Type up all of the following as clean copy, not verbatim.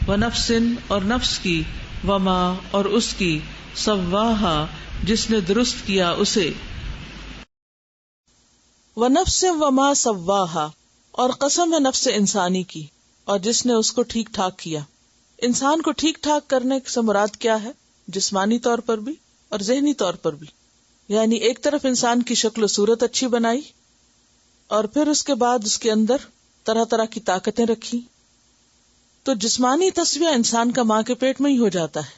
ونفس اور نفس کی، وما اور اس کی، سواہا جس نے درست کیا اسے، ونفس وما سواہا اور قسم ہے نفس انسانی کی اور جس نے اس کو ٹھیک ٹھاک کیا. انسان کو ٹھیک ٹھاک کرنے سے مراد کیا ہے؟ جسمانی طور پر بھی اور ذہنی طور پر بھی. یعنی ایک طرف انسان کی شکل و صورت اچھی بنائی اور پھر اس کے بعد اس کے اندر طرح طرح کی طاقتیں رکھی. تو جسمانی تصفیہ انسان کا ماں کے پیٹ میں ہی ہو جاتا ہے،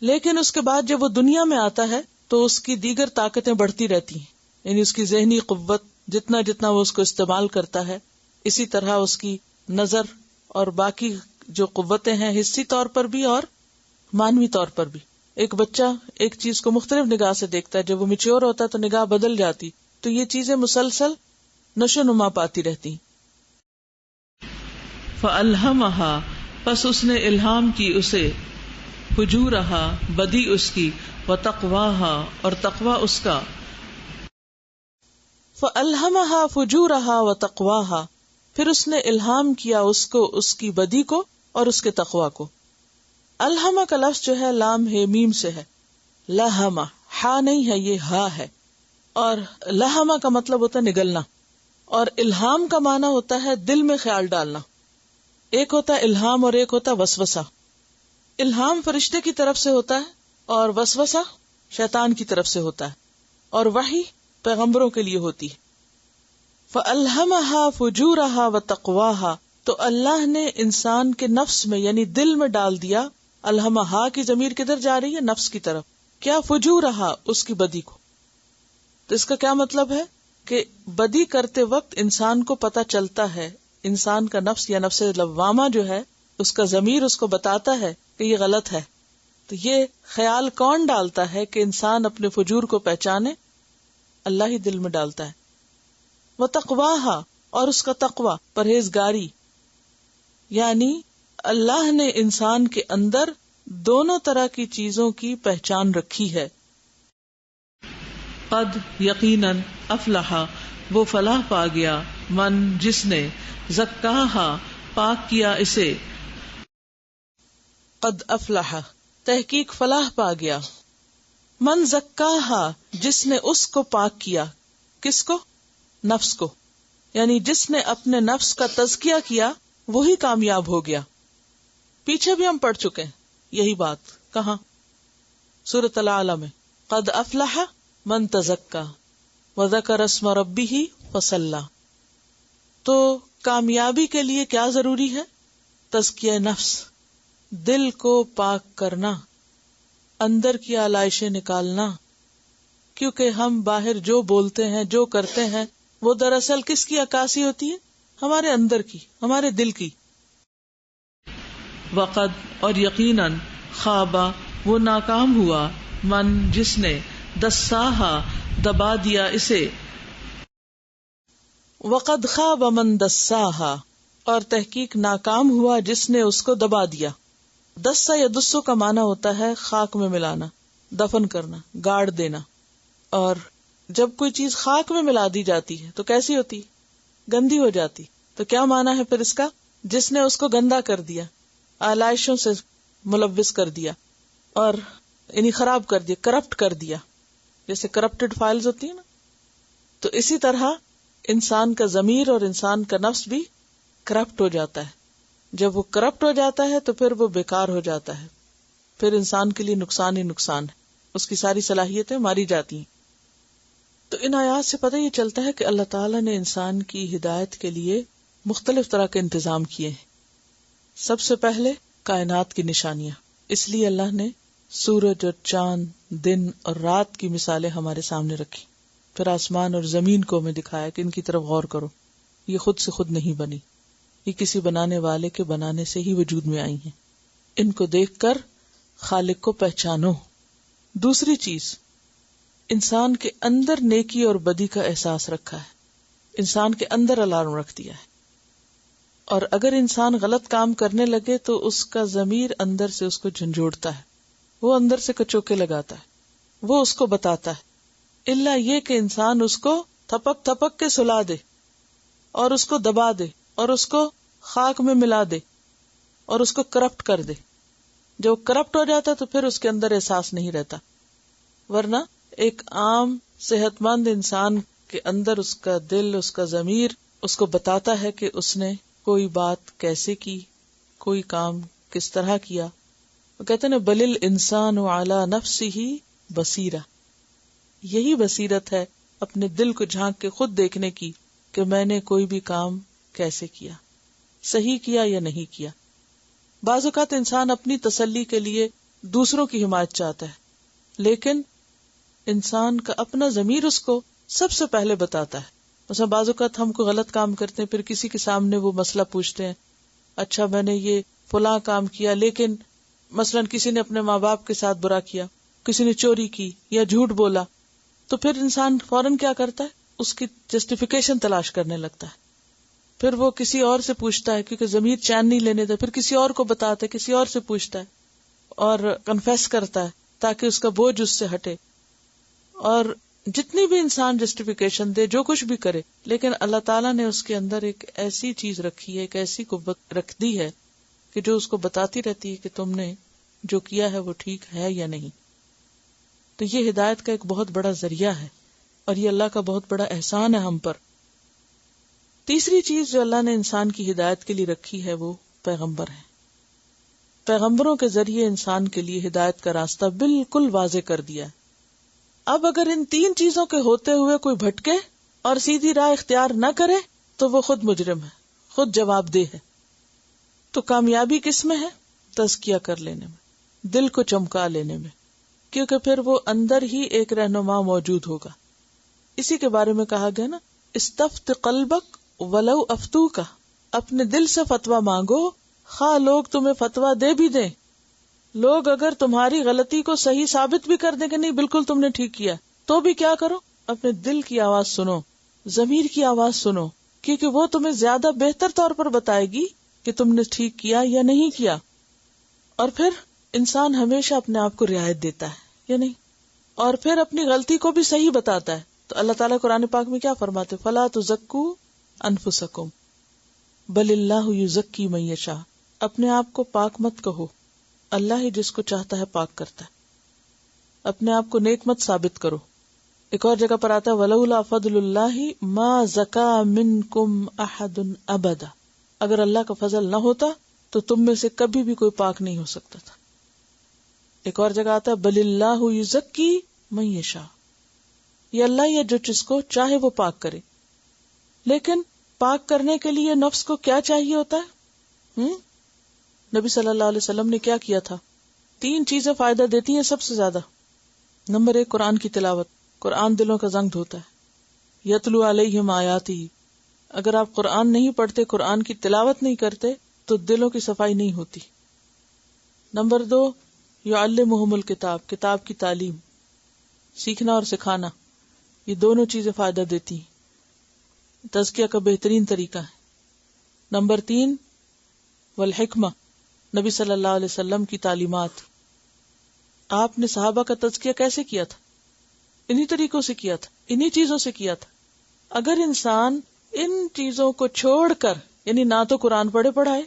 لیکن اس کے بعد جب وہ دنیا میں آتا ہے تو اس کی دیگر طاقتیں بڑھتی رہتی ہیں. یعنی اس کی ذہنی قوت جتنا جتنا وہ اس کو استعمال کرتا ہے، اسی طرح اس کی نظر اور باقی جو قوتیں ہیں حسی طور پر بھی اور مانوی طور پر بھی. ایک بچہ ایک چیز کو مختلف نگاہ سے دیکھتا ہے، جب وہ میچور ہوتا ہے تو نگاہ بدل جاتی. تو یہ چیزیں مسلسل نشو نما پاتی رہتی. فَأَلْهَمَهَا پس اس نے الہام کی اسے، فجورها بدی اس کی، وتقواها اور تقوی اس کا. فَأَلْهَمَهَا فُجُورَهَا وَتَقْوَاهَا پھر اس نے الہام کیا اس کو اس کی بدی کو اور اس کے تقوی کو. الہمہ کا لفظ جو ہے لام ہے میم سے ہے، لہمہ ہا نہیں ہے، یہ ہا ہے. اور لہمہ کا مطلب ہوتا ہے نگلنا، اور الہام کا معنی ہوتا ہے دل میں خیال ڈالنا. ایک ہوتا ہے الہام اور ایک ہوتا ہے وسوسہ. الہام فرشتے کی طرف سے ہوتا ہے اور وسوسہ شیطان کی طرف سے ہوتا ہے، اور وحی پیغمبروں کے لیے ہوتی ہے. فَأَلْهَمَهَا فُجُورَهَا وَتَقْوَاهَا تو اللہ نے انسان کے نفس میں یعنی دل میں ڈال دیا. الہمہا کی ضمیر کدھر جا رہی ہے؟ نفس کی طرف. کیا؟ فجورہا اس کی بدی کو. تو اس کا کیا مطلب ہے کہ بدی کرتے وقت انسان کو پتا چلتا ہے، انسان کا نفس یا نفس لوامہ جو ہے اس کا ضمیر اس کو بتاتا ہے کہ یہ غلط ہے. تو یہ خیال کون ڈالتا ہے کہ انسان اپنے فجور کو پہچانے؟ اللہ ہی دل میں ڈالتا ہے. وتقواہا اور اس کا تقوی پرہیزگاری، یعنی اللہ نے انسان کے اندر دونوں طرح کی چیزوں کی پہچان رکھی ہے. قد یقیناً افلح وہ فلاح پا گیا، من جس نے، زکاہا پاک کیا اسے. قد افلح تحقیق فلاح پا گیا، من زکاہا جس نے اس کو پاک کیا. کس کو؟ نفس کو. یعنی جس نے اپنے نفس کا تزکیہ کیا وہی کامیاب ہو گیا. پیچھے بھی ہم پڑھ چکے ہیں یہی بات. کہاں؟ سورۃ الاعلی میں. قد افلح من تزکا وذکر اسم ربہ فصلی. تو کامیابی کے لیے کیا ضروری ہے؟ تزکیہ نفس، دل کو پاک کرنا، اندر کی آلائشیں نکالنا. کیونکہ ہم باہر جو بولتے ہیں جو کرتے ہیں وہ دراصل کس کی عکاسی ہوتی ہے؟ ہمارے اندر کی، ہمارے دل کی. وقد اور یقیناً خوابا وہ ناکام ہوا، من جس نے، دساہا دبا دیا اسے. وقد خواب من دساہا اور تحقیق ناکام ہوا جس نے اس کو دبا دیا. دسا یا دسو کا معنی ہوتا ہے خاک میں ملانا، دفن کرنا، گاڑ دینا. اور جب کوئی چیز خاک میں ملا دی جاتی ہے تو کیسی ہوتی؟ گندی ہو جاتی. تو کیا معنی ہے پھر اس کا؟ جس نے اس کو گندا کر دیا، آلائشوں سے ملوث کر دیا اور یعنی خراب کر دیا، کرپٹ کر دیا، جیسے کرپٹڈ فائلز ہوتی ہیں نا. تو اسی طرح انسان کا ضمیر اور انسان کا نفس بھی کرپٹ ہو جاتا ہے. جب وہ کرپٹ ہو جاتا ہے تو پھر وہ بیکار ہو جاتا ہے، پھر انسان کے لیے نقصان ہی نقصان ہے، اس کی ساری صلاحیتیں ماری جاتی ہیں. تو ان آیات سے پتہ یہ چلتا ہے کہ اللہ تعالیٰ نے انسان کی ہدایت کے لیے مختلف طرح کے انتظام کیے ہیں. سب سے پہلے کائنات کی نشانیاں، اس لیے اللہ نے سورج اور چاند، دن اور رات کی مثالیں ہمارے سامنے رکھی. پھر آسمان اور زمین کو ہمیں دکھایا کہ ان کی طرف غور کرو، یہ خود سے خود نہیں بنی، یہ کسی بنانے والے کے بنانے سے ہی وجود میں آئی ہیں. ان کو دیکھ کر خالق کو پہچانو. دوسری چیز، انسان کے اندر نیکی اور بدی کا احساس رکھا ہے، انسان کے اندر الارم رکھ دیا ہے. اور اگر انسان غلط کام کرنے لگے تو اس کا ضمیر اندر سے اس کو جھنجھوڑتا ہے، وہ اندر سے کچوکے لگاتا ہے، وہ اس کو بتاتا ہے. الا یہ کہ انسان اس کو تھپک تھپک کے سلا دے اور اس کو دبا دے اور اس کو خاک میں ملا دے. اور اس کو کرپٹ کر دے. جب کرپٹ ہو جاتا تو پھر اس کے اندر احساس نہیں رہتا. ورنہ ایک عام صحت مند انسان کے اندر اس کا دل، اس کا ضمیر اس کو بتاتا ہے کہ اس نے کوئی بات کیسے کی، کوئی کام کس طرح کیا. وہ کہتے ہیں بل الانسان علی نفسہ بصیرہ. یہی بصیرت ہے اپنے دل کو جھانک کے خود دیکھنے کی کہ میں نے کوئی بھی کام کیسے کیا، صحیح کیا یا نہیں کیا. بعض اوقات انسان اپنی تسلی کے لیے دوسروں کی حمایت چاہتا ہے، لیکن انسان کا اپنا ضمیر اس کو سب سے پہلے بتاتا ہے. مثلا بعض اوقات ہم کو غلط کام کرتے ہیں، پھر کسی کے سامنے وہ مسئلہ پوچھتے ہیں، اچھا میں نے یہ فلاں کام کیا، لیکن مثلا کسی نے اپنے ماں باپ کے ساتھ برا کیا، کسی نے چوری کی یا جھوٹ بولا، تو پھر انسان فوراً کیا کرتا ہے، اس کی جسٹیفیکیشن تلاش کرنے لگتا ہے. پھر وہ کسی اور سے پوچھتا ہے، کیونکہ ضمیر چین نہیں لینے دیتا، پھر کسی اور کو بتاتا ہے، کسی اور سے پوچھتا ہے اور کنفیس کرتا ہے تاکہ اس کا بوجھ اس سے ہٹے. اور جتنی بھی انسان جسٹیفیکیشن دے، جو کچھ بھی کرے، لیکن اللہ تعالیٰ نے اس کے اندر ایک ایسی چیز رکھی ہے، ایک ایسی قوت رکھ دی ہے کہ جو اس کو بتاتی رہتی ہے کہ تم نے جو کیا ہے وہ ٹھیک ہے یا نہیں. تو یہ ہدایت کا ایک بہت بڑا ذریعہ ہے اور یہ اللہ کا بہت بڑا احسان ہے ہم پر. تیسری چیز جو اللہ نے انسان کی ہدایت کے لیے رکھی ہے وہ پیغمبر ہیں. پیغمبروں کے ذریعے انسان کے لیے ہدایت کا راستہ بالکل واضح کر دیا ہے. اب اگر ان تین چیزوں کے ہوتے ہوئے کوئی بھٹکے اور سیدھی راہ اختیار نہ کرے تو وہ خود مجرم ہے، خود جواب دہ ہے. تو کامیابی کس میں ہے؟ تزکیہ کر لینے میں، دل کو چمکا لینے میں، کیونکہ پھر وہ اندر ہی ایک رہنما موجود ہوگا. اسی کے بارے میں کہا گیا نا، استفت قلبک ولو افتوکا، اپنے دل سے فتویٰ مانگو خواہ لوگ تمہیں فتویٰ دے بھی دیں. لوگ اگر تمہاری غلطی کو صحیح ثابت بھی کر دیں کہ نہیں بالکل تم نے ٹھیک کیا، تو بھی کیا کرو، اپنے دل کی آواز سنو، ضمیر کی آواز سنو، کیونکہ وہ تمہیں زیادہ بہتر طور پر بتائے گی کہ تم نے ٹھیک کیا یا نہیں کیا. اور پھر انسان ہمیشہ اپنے آپ کو رعایت دیتا ہے یا نہیں، اور پھر اپنی غلطی کو بھی صحیح بتاتا ہے. تو اللہ تعالیٰ قرآن پاک میں کیا فرماتے؟ فلا تزکوا انفسکم بل اللہ یزکی من یشاء. اپنے آپ کو پاک مت کہو، اللہ ہی جس کو چاہتا ہے پاک کرتا ہے. اپنے آپ کو نیک مت ثابت کرو. ایک اور جگہ پر آتا ہے ولولا فضل اللہ ما زکا منکم احد ابدا. اگر اللہ کا فضل نہ ہوتا تو تم میں سے کبھی بھی کوئی پاک نہیں ہو سکتا تھا. ایک اور جگہ آتا ہے بل اللہ یزکی من یشاء. یہ اللہ یا جو جس کو چاہے وہ پاک کرے. لیکن پاک کرنے کے لیے نفس کو کیا چاہیے ہوتا ہے؟ نبی صلی اللہ علیہ وسلم نے کیا کیا تھا؟ تین چیزیں فائدہ دیتی ہیں سب سے زیادہ. نمبر 1 قرآن کی تلاوت. قرآن دلوں کا زنگ دھوتا ہے. یتلو علیہم آیاتی. اگر آپ قرآن نہیں پڑھتے، قرآن کی تلاوت نہیں کرتے تو دلوں کی صفائی نہیں ہوتی. نمبر 2 یعلمہم الکتاب. کتاب کی تعلیم، سیکھنا اور سکھانا، یہ دونوں چیزیں فائدہ دیتی ہیں. تزکیہ کا بہترین طریقہ ہے. نمبر 3 والحکمہ. نبی صلی اللہ علیہ وسلم کی تعلیمات. آپ نے صحابہ کا تزکیہ کیسے کیا تھا؟ انہی طریقوں سے کیا تھا، انہی چیزوں سے کیا تھا. اگر انسان ان چیزوں کو چھوڑ کر، یعنی نہ تو قرآن پڑھائے،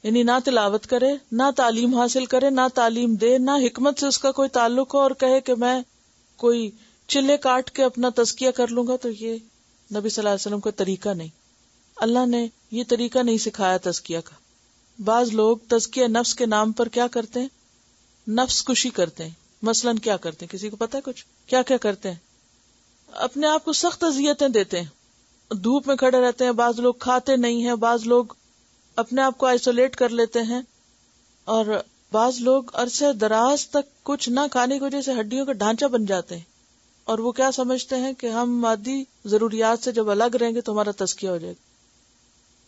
یعنی نہ تلاوت کرے، نہ تعلیم حاصل کرے، نہ تعلیم دے، نہ حکمت سے اس کا کوئی تعلق ہو، اور کہے کہ میں کوئی چلے کاٹ کے اپنا تزکیہ کر لوں گا، تو یہ نبی صلی اللہ علیہ وسلم کا طریقہ نہیں. اللہ نے یہ طریقہ نہیں سکھایا تزکیہ کا. بعض لوگ تزکیہ نفس کے نام پر کیا کرتے ہیں؟ نفس کشی کرتے ہیں. مثلاً کیا کرتے ہیں؟ کسی کو پتا ہے کچھ کیا کیا کرتے ہیں؟ اپنے آپ کو سخت اذیتیں دیتے ہیں، دھوپ میں کھڑے رہتے ہیں. بعض لوگ کھاتے نہیں ہیں، بعض لوگ اپنے آپ کو آئسولیٹ کر لیتے ہیں، اور بعض لوگ عرصے دراز تک کچھ نہ کھانے کی وجہ سے ہڈیوں کا ڈھانچہ بن جاتے ہیں، اور وہ کیا سمجھتے ہیں کہ ہم مادی ضروریات سے جب الگ رہیں گے تو ہمارا تزکیہ ہو جائے گا.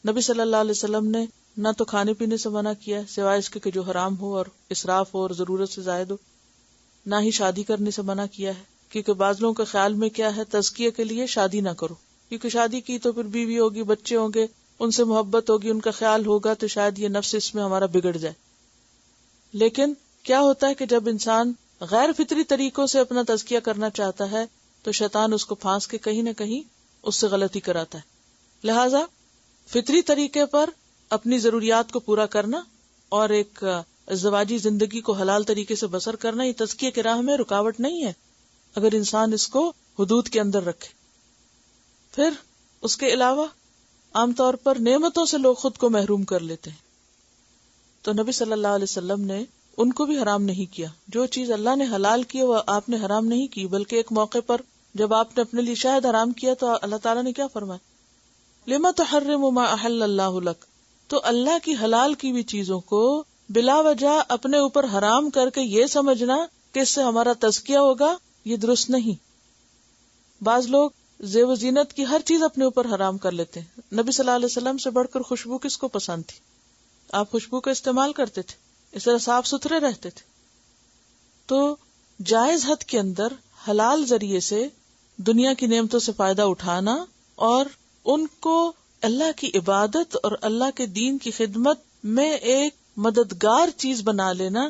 نبی صلی اللہ علیہ وسلم نے نہ تو کھانے پینے سے منع کیا سوائے اس کے کہ جو حرام ہو اور اسراف ہو اور ضرورت سے زائد ہو. نہ ہی شادی کرنے سے منع کیا ہے، کیونکہ بعض لوگوں کے خیال میں کیا ہے، تزکیہ کے لیے شادی نہ کرو، کیونکہ شادی کی تو پھر بیوی ہوگی، بچے ہوں گے، ان سے محبت ہوگی، ان کا خیال ہوگا، تو شاید یہ نفس اس میں ہمارا بگڑ جائے. لیکن کیا ہوتا ہے کہ جب انسان غیر فطری طریقوں سے اپنا تزکیہ کرنا چاہتا ہے تو شیطان اس کو پھانس کے کہیں نہ کہیں اس سے غلطی کراتا ہے. لہذا فطری طریقے پر اپنی ضروریات کو پورا کرنا اور ایک ازدواجی زندگی کو حلال طریقے سے بسر کرنا یہ تزکیے کی راہ میں رکاوٹ نہیں ہے اگر انسان اس کو حدود کے اندر رکھے. پھر اس کے علاوہ عام طور پر نعمتوں سے لوگ خود کو محروم کر لیتے ہیں. تو نبی صلی اللہ علیہ وسلم نے ان کو بھی حرام نہیں کیا. جو چیز اللہ نے حلال کی وہ آپ نے حرام نہیں کی، بلکہ ایک موقع پر جب آپ نے اپنے لیے شاید حرام کیا تو اللہ تعالیٰ نے کیا فرمایا؟ لما تحرم ما احل اللہ لک. تو اللہ کی حلال کی ہوئی چیزوں کو بلا وجہ اپنے اوپر حرام کر کے یہ سمجھنا کہ اس سے ہمارا تزکیہ ہوگا، یہ درست نہیں. بعض لوگ زیب و زینت کی ہر چیز اپنے اوپر حرام کر لیتے ہیں. نبی صلی اللہ علیہ وسلم سے بڑھ کر خوشبو کس کو پسند تھی؟ آپ خوشبو کا استعمال کرتے تھے، اس طرح صاف ستھرے رہتے تھے. تو جائز حد کے اندر حلال ذریعے سے دنیا کی نعمتوں سے فائدہ اٹھانا اور ان کو اللہ کی عبادت اور اللہ کے دین کی خدمت میں ایک مددگار چیز بنا لینا،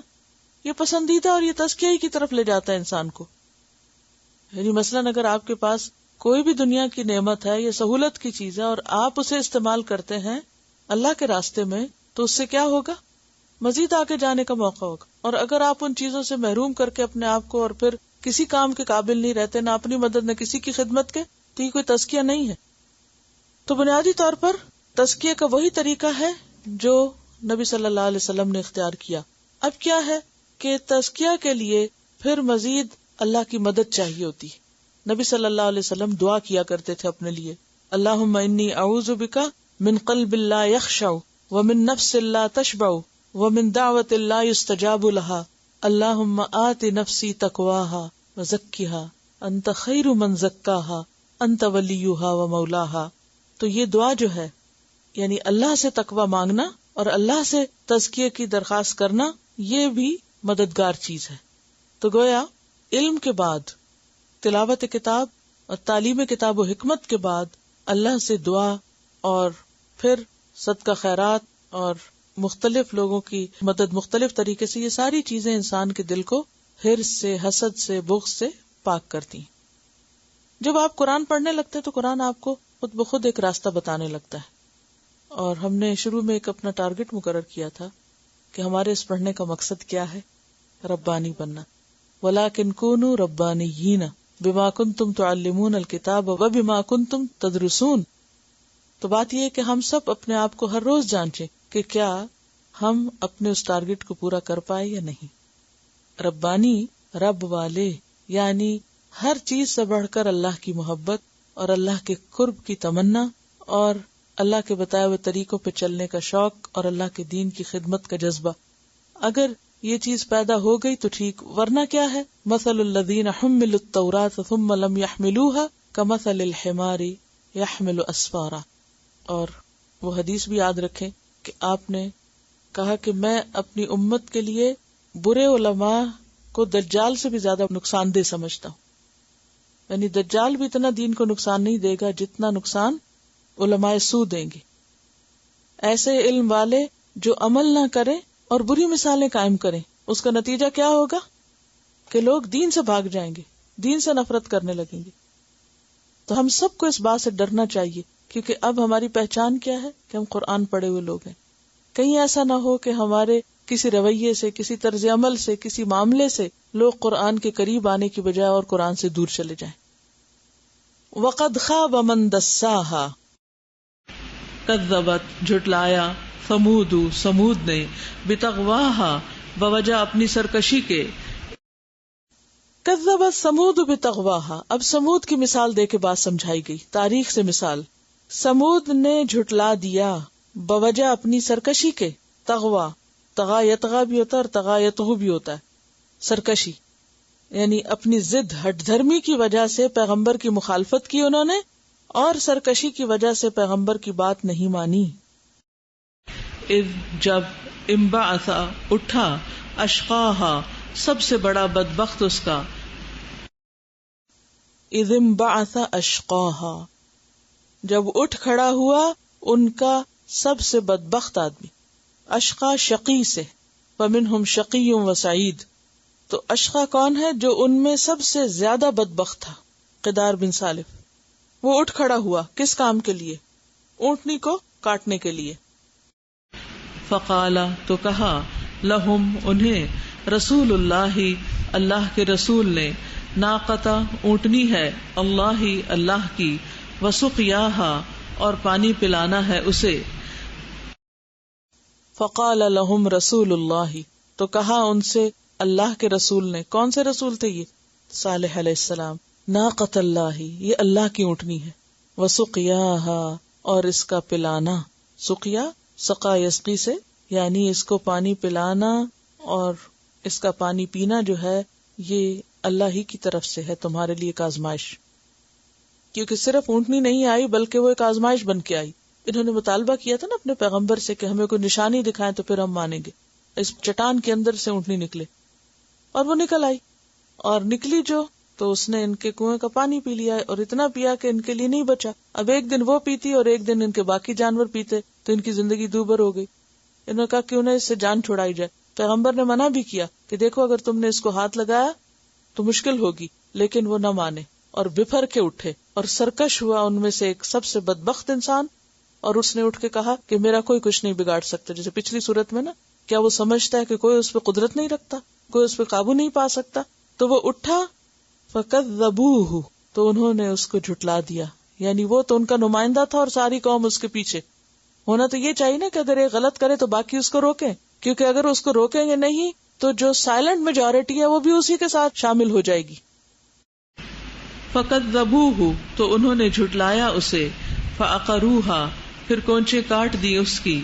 یہ پسندیدہ اور یہ تزکیہ کی طرف لے جاتا ہے انسان کو. یعنی مثلاً اگر آپ کے پاس کوئی بھی دنیا کی نعمت ہے یا سہولت کی چیز ہے اور آپ اسے استعمال کرتے ہیں اللہ کے راستے میں، تو اس سے کیا ہوگا؟ مزید آگے جانے کا موقع ہوگا. اور اگر آپ ان چیزوں سے محروم کر کے اپنے آپ کو اور پھر کسی کام کے قابل نہیں رہتے، نہ اپنی مدد نہ کسی کی خدمت کے، تو یہ کوئی تزکیہ نہیں ہے. تو بنیادی طور پر تزکیہ کا وہی طریقہ ہے جو نبی صلی اللہ علیہ وسلم نے اختیار کیا. اب کیا ہے کہ تزکیہ کے لیے پھر مزید اللہ کی مدد چاہیے ہوتی. نبی صلی اللہ علیہ وسلم دعا کیا کرتے تھے اپنے لیے، اللہم انی اعوذ بک من قلب لا یخشع ومن نفس لا تشبع ومن دعوت لا یستجاب لها اللہم آت نفسی تقواها وزکها انت خیر من زکاها انت ولیها ومولاها. تو یہ دعا جو ہے یعنی اللہ سے تقوی مانگنا اور اللہ سے تزکیے کی درخواست کرنا، یہ بھی مددگار چیز ہے. تو گویا علم کے بعد، تلاوت کتاب اور تعلیم کتاب و حکمت کے بعد اللہ سے دعا اور پھر صدقہ خیرات اور مختلف لوگوں کی مدد مختلف طریقے سے، یہ ساری چیزیں انسان کے دل کو حرص سے، حسد سے، بغض سے پاک کرتی ہیں. جب آپ قرآن پڑھنے لگتے ہیں تو قرآن آپ کو خود بخود ایک راستہ بتانے لگتا ہے. اور ہم نے شروع میں ایک اپنا ٹارگٹ مقرر کیا تھا کہ ہمارے اس پڑھنے کا مقصد کیا ہے؟ ربانی بننا. وَلَٰكِن كُونُوا رَبَّانِيِّينَ بِمَا كُنتُمْ تُعَلِّمُونَ الْكِتَابَ وَبِمَا كُنتُمْ تَدْرُسُونَ. تو بات یہ ہے کہ ہم سب اپنے آپ کو ہر روز جانچیں کہ کیا ہم اپنے اس ٹارگٹ کو پورا کر پائے یا نہیں. ربانی، رب والے، یعنی ہر چیز سے بڑھ کر اللہ کی محبت اور اللہ کے قرب کی تمنا اور اللہ کے بتائے ہوئے طریقوں پہ چلنے کا شوق اور اللہ کے دین کی خدمت کا جذبہ. اگر یہ چیز پیدا ہو گئی تو ٹھیک، ورنہ کیا ہے؟ مثل الذین حملوا التوراۃ ثم لم يحملوها كمثل الحمار يحمل اسفارا. اور وہ حدیث بھی یاد رکھیں کہ آپ نے کہا کہ میں اپنی امت کے لیے برے علماء کو دجال سے بھی زیادہ نقصان دہ سمجھتا ہوں. یعنی دجال بھی اتنا دین کو نقصان نہیں دے گا جتنا نقصان علماء سو دیں گے. ایسے علم والے جو عمل نہ کریں اور بری مثالیں قائم کریں، اس کا نتیجہ کیا ہوگا؟ کہ لوگ دین سے بھاگ جائیں گے، دین سے نفرت کرنے لگیں گے. تو ہم سب کو اس بات سے ڈرنا چاہیے، کیونکہ اب ہماری پہچان کیا ہے کہ ہم قرآن پڑھے ہوئے لوگ ہیں. کہیں ایسا نہ ہو کہ ہمارے کسی رویے سے، کسی طرز عمل سے، کسی معاملے سے لوگ قرآن کے قریب آنے کی بجائے اور قرآن سے دور چلے جائیں. وَقَدْ خَابَ مَنْ دَسَّاهَا. کذبت، جھٹلایا، سمود نے، بتغواها، بوجہ اپنی سرکشی کے. کذبت سمود بتغواها. اب سمود کی مثال دے کے بات سمجھائی گئی، تاریخ سے مثال. سمود نے جھٹلا دیا بوجہ اپنی سرکشی کے. تغوا، تغا یتغا بھی ہوتا ہے اور تغا یتغو بھی ہوتا ہے. سرکشی یعنی اپنی ضد، ہٹ دھرمی کی وجہ سے پیغمبر کی مخالفت کی انہوں نے، اور سرکشی کی وجہ سے پیغمبر کی بات نہیں مانی. اذ، جب، انبعث، اٹھا، اشقاہا، سب سے بڑا بدبخت اس کا. اذ انبعث اشقاہا، جب اٹھ کھڑا ہوا ان کا سب سے بدبخت آدمی. اشقا شقی سے، فمنہم شقی و سعید. تو اشقا کون ہے؟ جو ان میں سب سے زیادہ بدبخت تھا، قدار بن سالف. وہ اٹھ کھڑا ہوا کس کام کے لیے؟ اونٹنی کو کاٹنے کے لیے. فقال تو کہا لہم انہیں رسول اللہ اللہ کے رسول نے ناقتا اونٹنی ہے اللہ اللہ کی وسقیاہا اور پانی پلانا ہے اسے. فقال لہم رسول اللہ تو کہا ان سے اللہ کے رسول نے. کون سے رسول تھے یہ؟ صالح علیہ السلام. ناقۃ اللہ یہ اللہ کی اونٹنی ہے. وسقیاہا اور اس کا پلانا. سقیا سقا یسقی سے یعنی اس کو پانی پلانا اور اس کا پانی پینا جو ہے یہ اللہ ہی کی طرف سے ہے تمہارے لیے ایک آزمائش. کیونکہ صرف اونٹنی نہیں آئی بلکہ وہ ایک آزمائش بن کے آئی. انہوں نے مطالبہ کیا تھا نا اپنے پیغمبر سے کہ ہمیں کوئی نشانی دکھائیں تو پھر ہم مانیں گے. اس چٹان کے اندر سے اونٹنی نکلے اور وہ نکل آئی اور نکلی جو تو اس نے ان کے کنویں کا پانی پی لیا اور اتنا پیا کہ ان کے لیے نہیں بچا. اب ایک دن وہ پیتی اور ایک دن ان کے باقی جانور پیتے تو ان کی زندگی دوبر ہو گئی. انہوں نے کہا کہ انہیں اس سے جان چھڑائی جائے. پیغمبر نے منع بھی کیا کہ دیکھو اگر تم نے اس کو ہاتھ لگایا تو مشکل ہوگی, لیکن وہ نہ مانے اور بفر کے اٹھے اور سرکش ہوا ان میں سے ایک سب سے بدبخت انسان. اور اس نے اٹھ کے کہا کہ میرا کوئی کچھ نہیں بگاڑ سکتا. جیسے پچھلی صورت میں نا, کیا وہ سمجھتا ہے کہ کوئی اس پہ قدرت نہیں رکھتا, کوئی اس پہ قابو نہیں پا سکتا. تو وہ اٹھا فکذبوہ تو انہوں نے اس کو جھٹلا دیا. یعنی وہ تو ان کا نمائندہ تھا اور ساری قوم اس کے پیچھے. ہونا تو یہ چاہیے نا کہ اگر ایک غلط کرے تو باقی اس کو روکیں, کیونکہ اگر اس کو روکیں گے نہیں تو جو سائلنٹ میجورٹی ہے وہ بھی اسی کے ساتھ شامل ہو جائے گی. فکذبوہ تو انہوں نے جھٹلایا اسے. فعقروہا پھر کونچے کاٹ دی اس کی.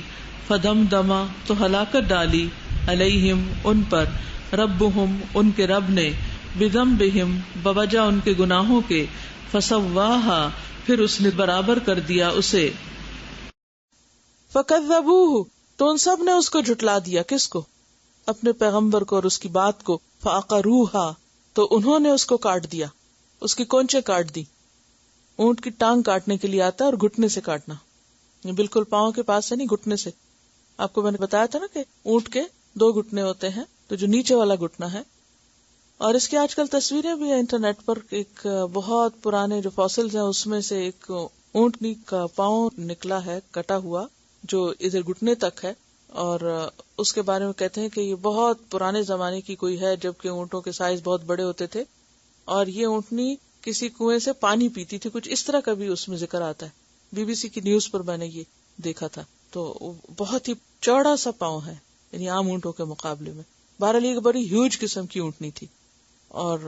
فدمدما تو ہلاکت ڈالی علیہم ان پر. ربہم ان کے رب نے. بذنبہم بوجہ ان کے گناہوں کے. فسواہا پھر اس نے برابر کر دیا اسے. فکذبوہ تو ان سب نے اس کو جھٹلا دیا. کس کو؟ اپنے پیغمبر کو اور اس کی بات کو. فعقروہا تو انہوں نے اس کو کاٹ دیا, اس کی کونچے کاٹ دی. اونٹ کی ٹانگ کاٹنے کے لیے آتا ہے اور گھٹنے سے کاٹنا, بالکل پاؤں کے پاس سے نہیں, گھٹنے سے. آپ کو میں نے بتایا تھا نا کہ اونٹ کے 2 گھٹنے ہوتے ہیں, تو جو نیچے والا گھٹنا ہے. اور اس کی آج کل تصویریں بھی ہیں انٹرنیٹ پر. ایک بہت پرانے جو فاسلز ہیں اس میں سے ایک اونٹنی کا پاؤں نکلا ہے کٹا ہوا جو ادھر گھٹنے تک ہے, اور اس کے بارے میں کہتے ہیں کہ یہ بہت پرانے زمانے کی کوئی ہے جبکہ اونٹوں کے سائز بہت بڑے ہوتے تھے, اور یہ اونٹنی کسی کنویں سے پانی پیتی تھی. کچھ اس طرح کا بھی اس میں ذکر آتا ہے. BBC کی نیوز پر میں نے یہ دیکھا تھا. تو بہت ہی چوڑا سا پاؤں ہے یعنی عام اونٹوں کے مقابلے میں. بہرحال ایک بڑی ہیوج قسم کی اونٹنی تھی اور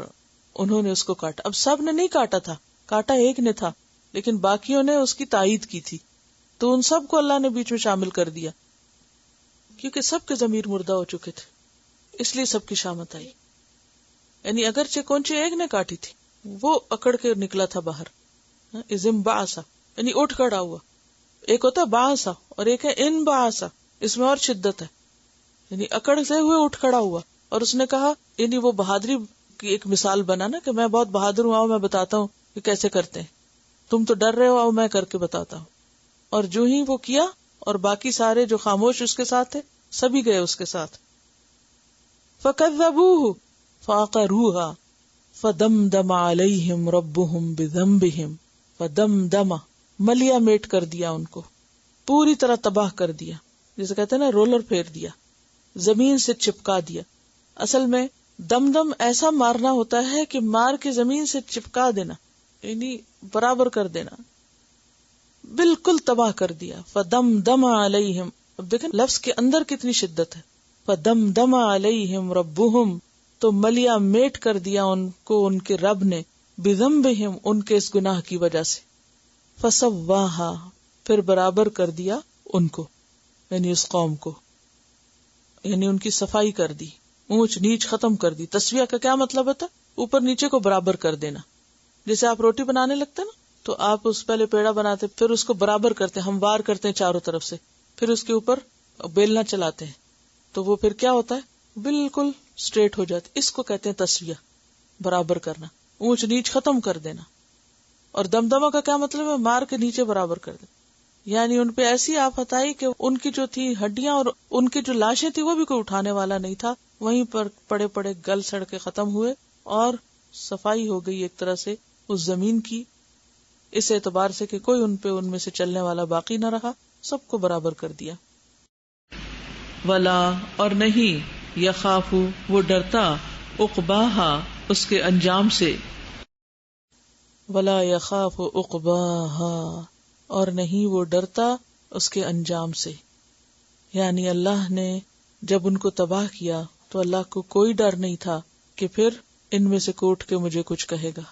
انہوں نے اس کو کاٹا. اب سب نے نہیں کاٹا تھا, کاٹا ایک نے تھا, لیکن باقیوں نے اس کی تائید کی تھی. تو ان سب کو اللہ نے بیچ میں شامل کر دیا, کیونکہ سب کے ضمیر مردہ ہو چکے تھے, اس لیے سب کی شامت آئی. یعنی اگرچہ کونچی ایک نے کاٹی تھی, وہ اکڑ کے نکلا تھا باہر. ازم باسا یعنی اٹھ کھڑا ہوا. ایک ہوتا ہے باسا اور ایک ہے ان باسا, اس میں اور شدت ہے. یعنی اکڑ سے ہوئے اٹھ کھڑا ہوا. اور اس نے کہا, یعنی وہ بہادری کی ایک مثال بنا نا کہ میں بہت بہادر ہوں, آؤ میں بتاتا ہوں کہ کیسے کرتے ہیں. تم تو ڈر رہے ہو, آؤ میں کر کے بتاتا ہوں. اور جو ہی وہ کیا اور باقی سارے جو خاموش اس کے ساتھ تھے سبھی گئے اس کے ساتھ. فکذبوہ فعقروہا فدمدم علیہم ربہم بذنبہم. فدمدم ملیا میٹ کر دیا ان کو, پوری طرح تباہ کر دیا. جسے کہتے ہیں نا رولر پھیر دیا, زمین سے چپکا دیا. اصل میں دم ایسا مارنا ہوتا ہے کہ مار کے زمین سے چپکا دینا, یعنی برابر کر دینا, بالکل تباہ کر دیا. فدمدم علیہم, اب دیکھیں لفظ کے اندر کتنی شدت ہے. فدمدم علیہم ربہم تو ملیا میٹ کر دیا ان کو ان کے رب نے. بذنبہم ان کے اس گناہ کی وجہ سے. فسواہا پھر برابر کر دیا ان کو, یعنی اس قوم کو, یعنی ان کی صفائی کر دی, اونچ نیچ ختم کر دی. تسویہ کا کیا مطلب ہوتا ہے؟ اوپر نیچے کو برابر کر دینا. جیسے آپ روٹی بنانے لگتے نا تو آپ اس پہلے پیڑا بناتے, پھر اس کو برابر کرتے, ہموار کرتے ہیں چاروں طرف سے, پھر اس کے اوپر بیلنا چلاتے ہیں تو وہ پھر کیا ہوتا ہے, بالکل اسٹریٹ ہو جاتی. اس کو کہتے ہیں تسویہ, برابر کرنا, اونچ نیچ ختم کر دینا. اور دمدمہ کا کیا مطلب ہے؟ مار کے نیچے برابر کر دینا. یعنی ان پہ ایسی آفت آئی کہ ان کی جو تھی ہڈیاں اور ان کی جو لاشیں تھی وہ بھی کوئی اٹھانے والا نہیں تھا, وہیں پر پڑے پڑے گل سڑ کے ختم ہوئے, اور صفائی ہو گئی ایک طرح سے اس زمین کی, اس اعتبار سے کہ کوئی ان میں سے چلنے والا باقی نہ رہا, سب کو برابر کر دیا. ولا اور نہیں یخاف وہ ڈرتا عقباہا اس کے انجام سے، ولا یخاف عقباہا اور نہیں وہ ڈرتا اس کے انجام سے. یعنی اللہ نے جب ان کو تباہ کیا تو اللہ کو کوئی ڈر نہیں تھا کہ پھر ان میں سے کوئی اٹھ کے مجھے کچھ کہے گا.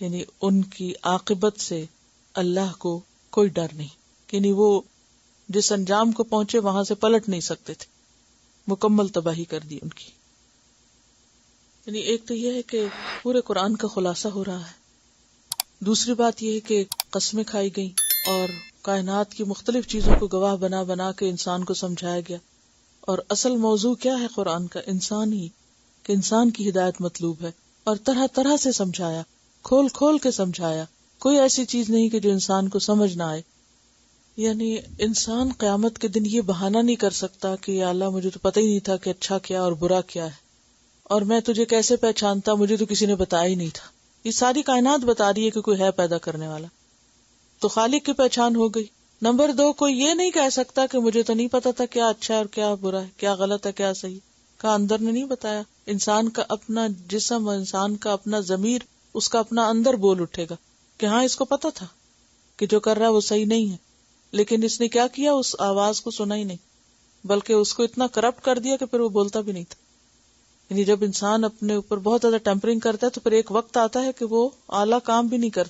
یعنی ان کی عاقبت سے اللہ کو کوئی ڈر نہیں، یعنی وہ جس انجام کو پہنچے وہاں سے پلٹ نہیں سکتے تھے، مکمل تباہی کر دی ان کی. یعنی ایک تو یہ ہے کہ پورے قرآن کا خلاصہ ہو رہا ہے، دوسری بات یہ ہے کہ قسمیں کھائی گئیں اور کائنات کی مختلف چیزوں کو گواہ بنا بنا کے انسان کو سمجھایا گیا. اور اصل موضوع کیا ہے قرآن کا؟ انسان ہی، کہ انسان کی ہدایت مطلوب ہے، اور طرح طرح سے سمجھایا، کھول کھول کے سمجھایا. کوئی ایسی چیز نہیں کہ جو انسان کو سمجھ نہ آئے. یعنی انسان قیامت کے دن یہ بہانہ نہیں کر سکتا کہ یا اللہ مجھے تو پتہ ہی نہیں تھا کہ اچھا کیا اور برا کیا ہے، اور میں تجھے کیسے پہچانتا، مجھے تو کسی نے بتایا ہی نہیں تھا. یہ ساری کائنات بتا رہی ہے کہ کوئی ہے پیدا کرنے والا، تو خالق کی پہچان ہو گئی. نمبر 2، کوئی یہ نہیں کہہ سکتا کہ مجھے تو نہیں پتا تھا کیا اچھا ہے اور کیا برا ہے، کیا غلط ہے کیا صحیح. کہا اندر نے نہیں بتایا. انسان کا اپنا جسم، انسان کا اپنا ضمیر، اس کا اپنا اندر بول اٹھے گا کہ ہاں اس کو پتا تھا کہ جو کر رہا ہے وہ صحیح نہیں ہے، لیکن اس نے کیا کیا، اس آواز کو سنا ہی نہیں، بلکہ اس کو اتنا کرپٹ کر دیا کہ پھر وہ بولتا بھی نہیں تھا. یعنی جب انسان اپنے اوپر بہت زیادہ ٹیمپرنگ کرتا ہے تو پھر ایک وقت آتا ہے کہ وہ اعلیٰ کام بھی نہیں کرتا.